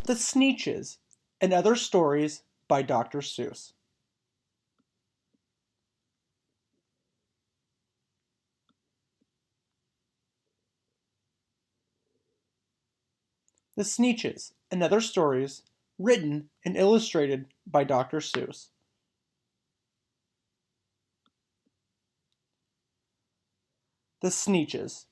The Sneetches and Other Stories by Dr. Seuss. The Sneetches and Other Stories, written and illustrated by Dr. Seuss. The Sneetches.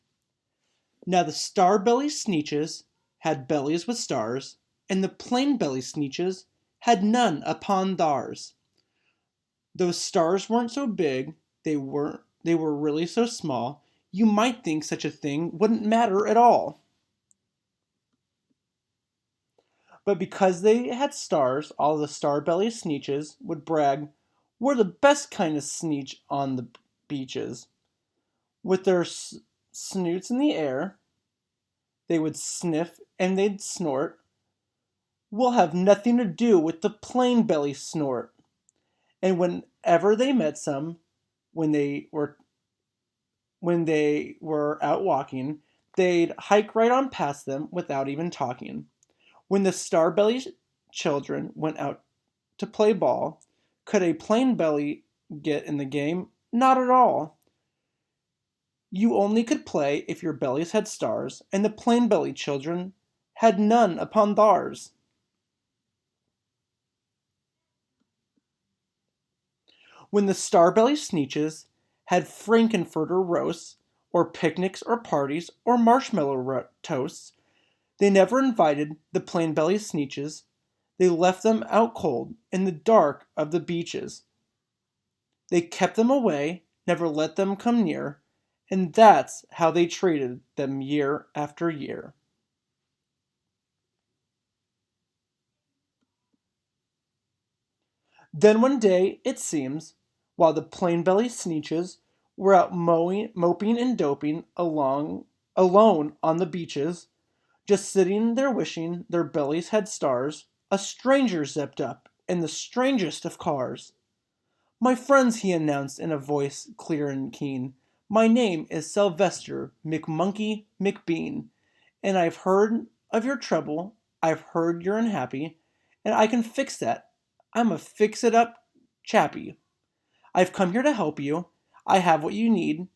Now the star-belly Sneetches had bellies with stars, and the plain-belly Sneetches had none upon theirs. Those stars weren't so big, they were really so small, you might think such a thing wouldn't matter at all. But because they had stars, all the star-belly Sneetches would brag, "We're the best kind of Sneetch on the beaches." With their snoots in the air, they would sniff and they'd snort. "We'll have nothing to do with the plain belly snort." And whenever they met some, when they were when they were out walking, they'd hike right on past them without even talking. When the star-belly children went out to play ball, could a plain belly get in the game? Not at all. You only could play if your bellies had stars, and the plain belly children had none upon theirs. When the star-belly Sneetches had Frankenfurter roasts, or picnics or parties, or marshmallow toasts, they never invited the plain belly Sneetches. They left them out cold in the dark of the beaches. They kept them away, never let them come near, and that's how they treated them year after year. Then one day, it seems, while the plain belly Sneetches were out moping and doping alone on the beaches, just sitting there wishing their bellies had stars, a stranger zipped up in the strangest of cars. "My friends," he announced in a voice clear and keen, "my name is Sylvester McMonkey McBean, and I've heard of your trouble, I've heard you're unhappy, and I can fix that. I'm a fix-it-up chappie. I've come here to help you, I have what you need,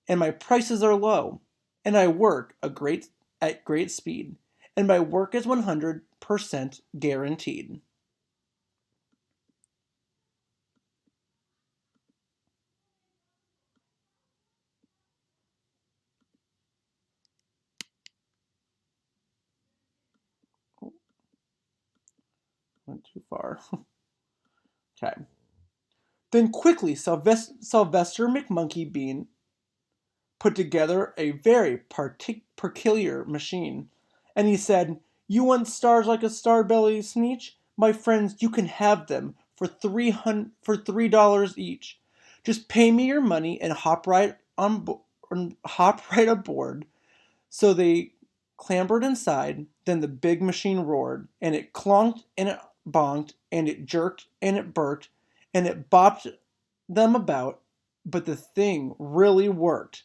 and my prices are low, and I work at great speed, and my work is 100% guaranteed." Went too far. Okay. Then quickly Sylvester McMonkey put together a very peculiar machine, and he said, "You want stars like a star-belly Sneetch? My friends, you can have them for $3 each. Just pay me your money and hop right aboard." So they clambered inside. Then the big machine roared, and it clonked and it bonked, and it jerked and it burked, and it bopped them about. But the thing really worked.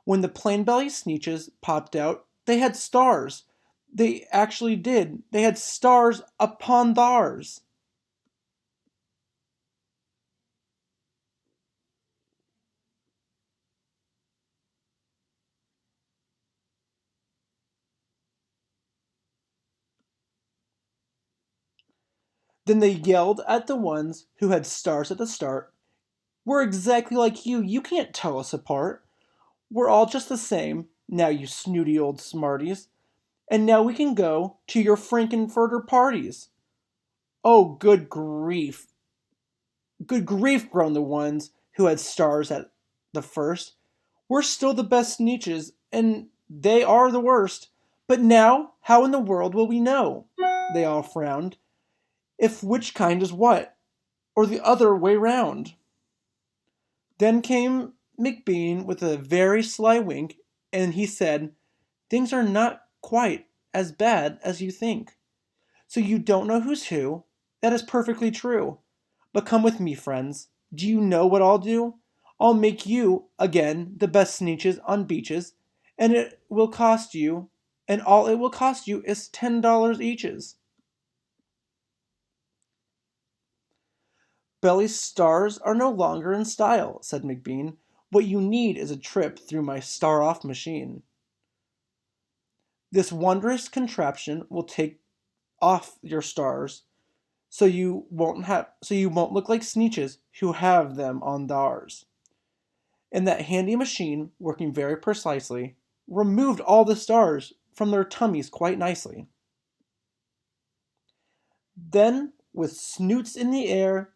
When the plain belly Sneetches popped out, they had stars. They actually did. They had stars upon theirs. Then they yelled at the ones who had stars at the start. "We're exactly like you. You can't tell us apart. We're all just the same, now, you snooty old smarties. And now we can go to your Frankenfurter parties." "Oh, good grief. Good grief," groaned the ones who had stars at the first. "We're still the best Sneetches, and they are the worst. But now, how in the world will we know," they all frowned, "if which kind is what, or the other way round?" Then came McBean with a very sly wink, and he said, "Things are not quite as bad as you think. So you don't know who's who? That is perfectly true. But come with me, friends. Do you know what I'll do? I'll make you, again, the best Sneetches on beaches, and all it will cost you is $10 eaches." Belly's stars are no longer in style, said McBean. What you need is a trip through my star-off machine. This wondrous contraption will take off your stars so you won't look like Sneetches who have them on theirs. And that handy machine, working very precisely, removed all the stars from their tummies quite nicely. Then, with snoots in the air,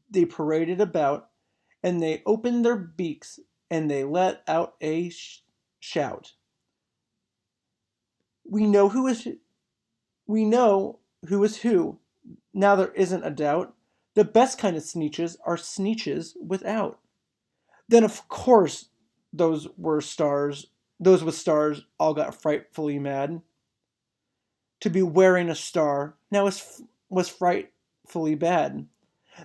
they paraded about, and they opened their beaks, and they let out a shout. We know who is we know who is who. Now there isn't a doubt. The best kind of Sneetches are Sneetches without. Then of course those were stars. Those with stars all got frightfully mad. To be wearing a star now was frightfully bad.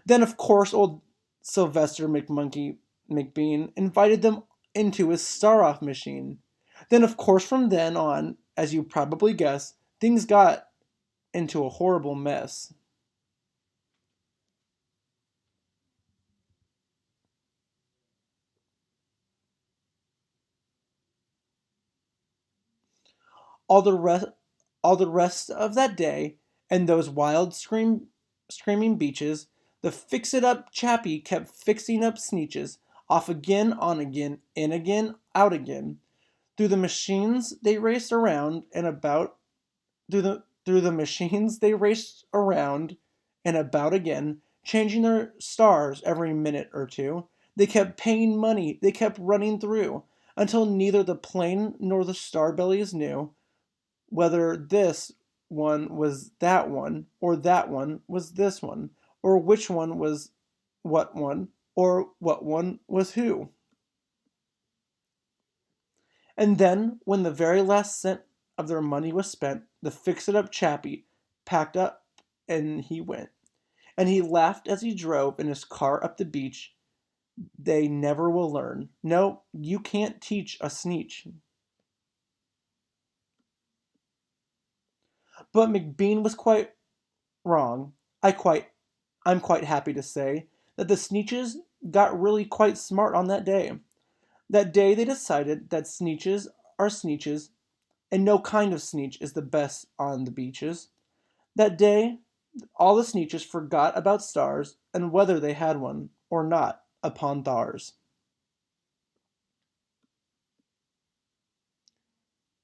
Then of course old Sylvester McMonkey McBean invited them into his star-off machine. Then of course from then on, as you probably guess, things got into a horrible mess. All the rest all the rest of that day and those screaming beaches, the fix-it-up chappie kept fixing up Sneetches, off again, on again, in again, out again. Through the machines they raced around and about through the machines they raced around and about again, changing their stars every minute or two. They kept paying money, they kept running through, until neither the plane nor the starbellies knew whether this one was that one, or that one was this one, or which one, or what one was who. And then, when the very last cent of their money was spent, the fix-it-up chappie packed up and he went. And he laughed as he drove in his car up the beach. They never will learn. No, you can't teach a Sneetch. But McBean was quite wrong. I'm quite happy to say that the Sneetches got really quite smart on that day. That day they decided that Sneetches are Sneetches, and no kind of Sneetch is the best on the beaches. That day all the Sneetches forgot about stars and whether they had one or not upon theirs.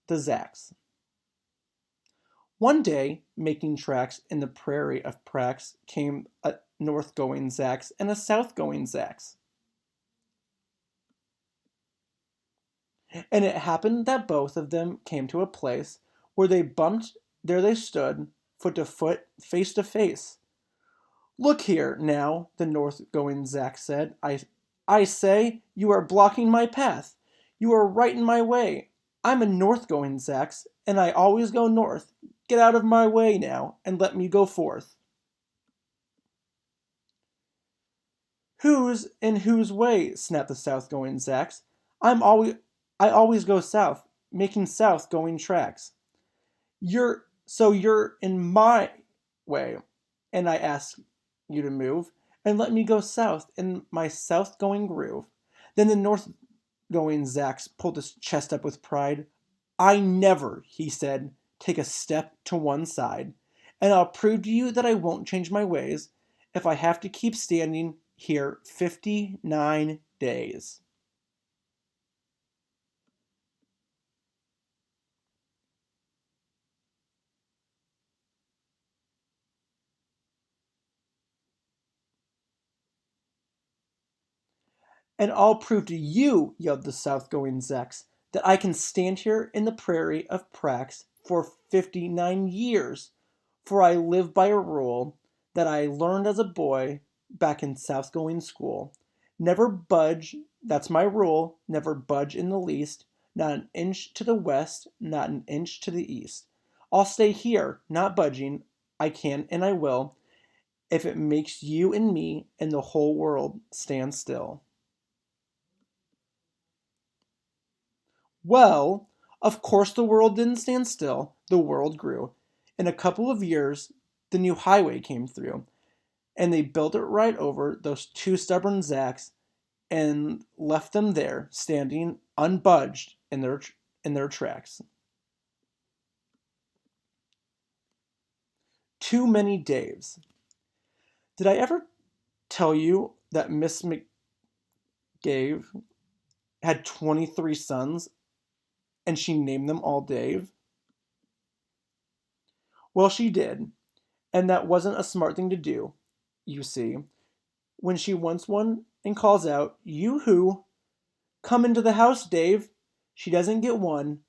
The Zacks. One day, making tracks in the prairie of Prax, came a north-going Zax and a south-going Zax. And it happened that both of them came to a place where they bumped, there they stood, foot to foot, face to face. Look here, now, the north-going Zack said. I say, you are blocking my path. You are right in my way. I'm a north-going Zax, and I always go north. Get out of my way now, and let me go forth. Who's in whose way? Snapped the south-going Zax. I'm always, I always go south, making south-going tracks. You're in my way, and I ask you to move, and let me go south in my south-going groove. Then the north-going Zax pulled his chest up with pride. I never, he said, take a step to one side, and I'll prove to you that I won't change my ways if I have to keep standing here 59 days. And I'll prove to you, yelled the south-going Zex, that I can stand here in the prairie of Prax for 59 years, for I live by a rule that I learned as a boy back in south-going school. Never budge, that's my rule, never budge in the least, not an inch to the west, not an inch to the east. I'll stay here, not budging, I can and I will, if it makes you and me and the whole world stand still. Well, of course the world didn't stand still. The world grew. In a couple of years, the new highway came through. and they built it right over those two stubborn Zacks and left them there, standing unbudged in their tracks. Too many Daves. Did I ever tell you that Miss McGave had 23 sons and she named them all Dave? Well, she did, and that wasn't a smart thing to do, you see. When she wants one and calls out, "You who? Come into the house, Dave." She doesn't get one.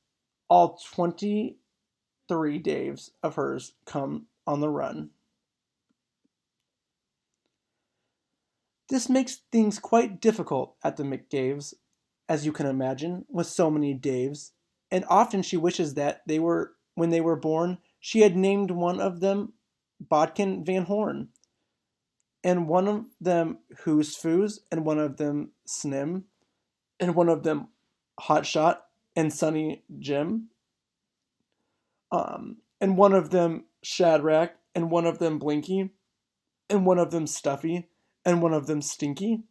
All 23 Daves of hers come on the run. This makes things quite difficult at the McGaves, as you can imagine, with so many Daves, and often she wishes that when they were born, she had named one of them Bodkin Van Horn, and one of them Who's Foos, and one of them Snim, and one of them Hotshot and Sunny Jim, and one of them Shadrach, and one of them Blinky, and one of them Stuffy, and one of them Stinky,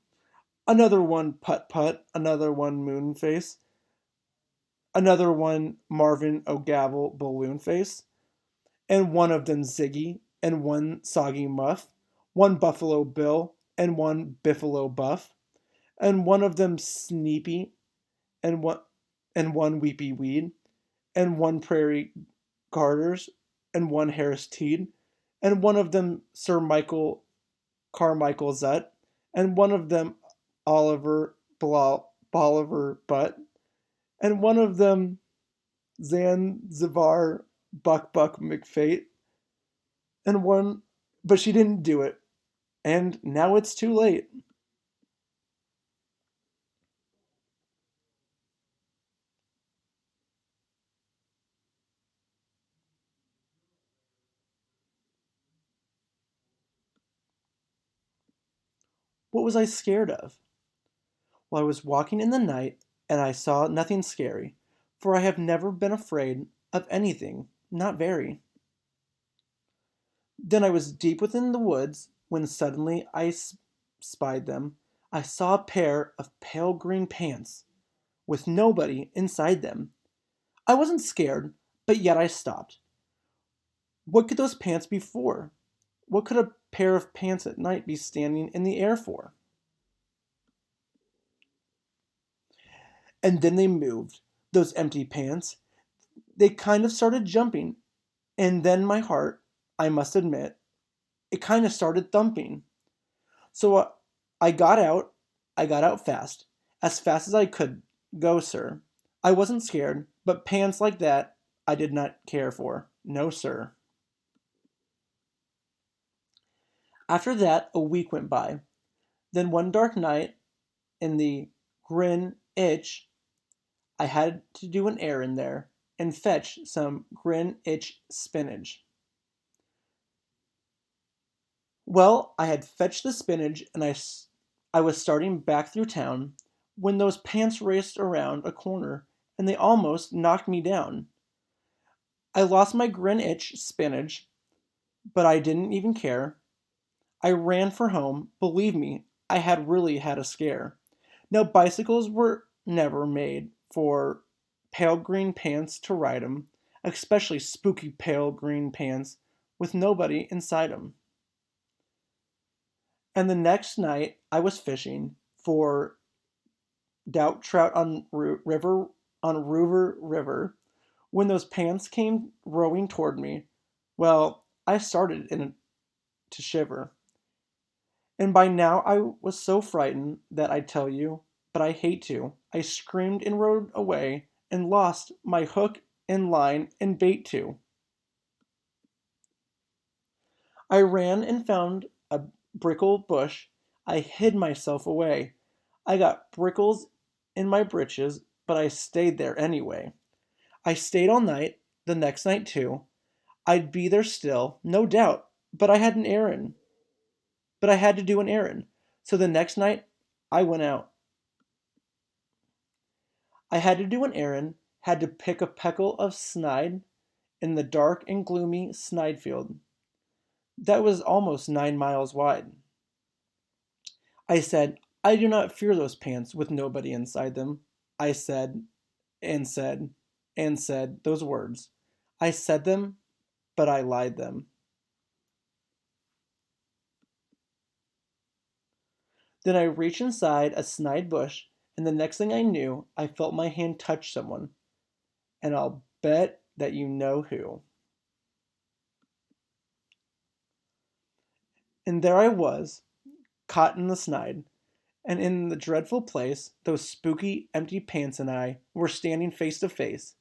another one Putt Putt, another one Moonface, another one Marvin O'Gavel Balloonface, and one of them Ziggy, and one Soggy Muff, one Buffalo Bill, and one Biffalo Buff, and one of them Sneepy, and one Weepy Weed, and one Prairie Garters, and one Harris Teed, and one of them Sir Michael Carmichael Zutt, and one of them Oliver Bolivar Butt, and one of them Zanzibar Buck McFate, and one, but she didn't do it, and now it's too late. What was I scared of? Well, I was walking in the night, and I saw nothing scary, for I have never been afraid of anything, not very. Then I was deep within the woods when suddenly I spied them. I saw a pair of pale green pants with nobody inside them. I wasn't scared, but yet I stopped. What could those pants be for? What could a pair of pants at night be standing in the air for? And then they moved, those empty pants. They kind of started jumping, and then my heart, I must admit, it kind of started thumping. So I got out. I got out fast as I could go, sir. I wasn't scared, but pants like that I did not care for. No, sir. After that, a week went by. Then one dark night in the Grin Itch, I had to do an errand there and fetch some Grin Itch spinach. Well, I had fetched the spinach and I was starting back through town when those pants raced around a corner and they almost knocked me down. I lost my Greenwich spinach, but I didn't even care. I ran for home. Believe me, I had really had a scare. Now, bicycles were never made for pale green pants to ride 'em, especially spooky pale green pants with nobody inside 'em. And the next night, I was fishing for doubt trout on River River when those pants came rowing toward me. Well, I started to shiver. And by now I was so frightened that I tell you, but I hate to. I screamed and rode away and lost my hook and line and bait too. I ran and found a brickle bush. I hid myself away. I got brickles in my britches, but I stayed there anyway. I stayed all night, the next night too. I'd be there still, no doubt, but I had an errand. But I had to do an errand. So the next night, I went out. I had to do an errand, had to pick a peckle of snide in the dark and gloomy snide field. that was almost 9 miles wide. I said, I do not fear those pants with nobody inside them. I said, and said, and said those words. I said them, but I lied them. Then I reached inside a snide bush, and the next thing I knew, I felt my hand touch someone. And I'll bet that you know who. And there I was, caught in the snide, and in the dreadful place, those spooky, empty pants and I were standing face to face.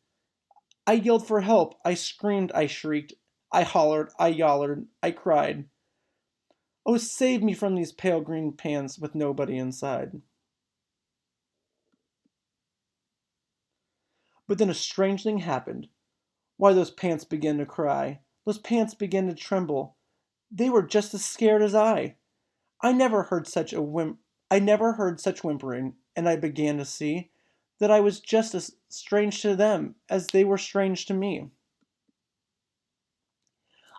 I yelled for help, I screamed, I shrieked, I hollered, I yollered, I cried. Oh, save me from these pale green pants with nobody inside. But then a strange thing happened. Why, those pants began to cry. Those pants began to tremble. They were just as scared as I. I never heard such a whim I never heard such whimpering, and I began to see that I was just as strange to them as they were strange to me.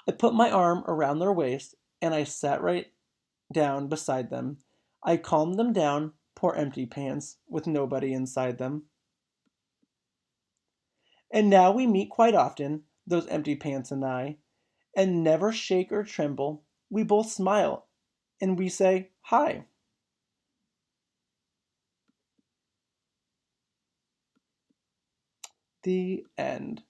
I put my arm around their waist and I sat right down beside them. I calmed them down, poor empty pants, with nobody inside them. And now we meet quite often, those empty pants and I, and never shake or tremble. We both smile and we say, Hi. The end.